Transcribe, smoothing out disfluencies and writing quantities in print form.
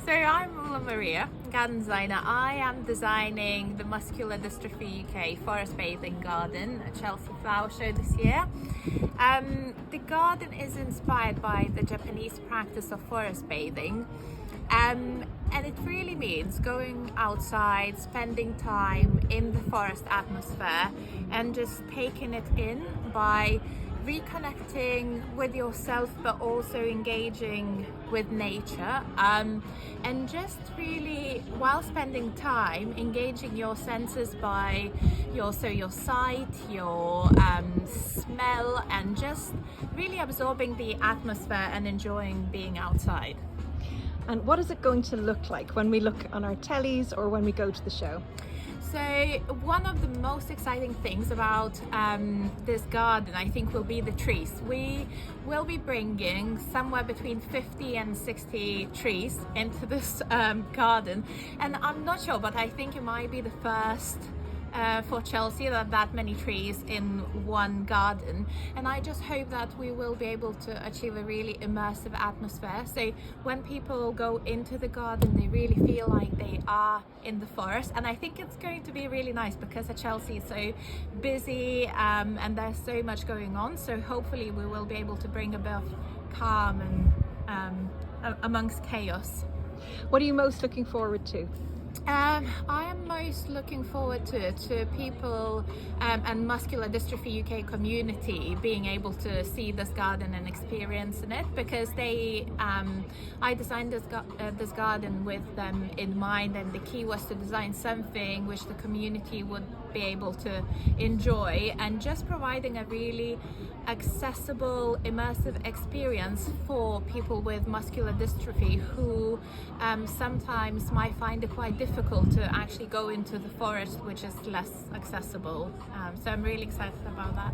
So I'm Ula Maria, garden designer. I am designing the Muscular Dystrophy UK forest bathing garden at Chelsea Flower Show this year. The garden is inspired by the Japanese practice of forest bathing. And it really means going outside, spending time in the forest atmosphere and just taking it in by reconnecting with yourself, but also engaging with nature, and just really, while spending time, engaging your senses by your sight, your smell, and just really absorbing the atmosphere and enjoying being outside. And what is it going to look like when we look on our tellies or when we go to the show? So one of the most exciting things about this garden, I think, will be the trees. We will be bringing somewhere between 50 and 60 trees into this garden, and I'm not sure, but I think it might be the first for Chelsea that many trees in one garden, and I just hope that we will be able to achieve a really immersive atmosphere, so when people go into the garden they really feel like they are in the forest. And I think it's going to be really nice because Chelsea is so busy and there's so much going on, so hopefully we will be able to bring a bit of calm and amongst chaos. What are you most looking forward to? I am most looking forward to people and Muscular Dystrophy UK community being able to see this garden and experiencing it, because I designed this garden with them in mind, and the key was to design something which the community would be able to enjoy, and just providing a really accessible, immersive experience for people with muscular dystrophy who sometimes might find it quite difficult to actually go into the forest, which is less accessible. So I'm really excited about that.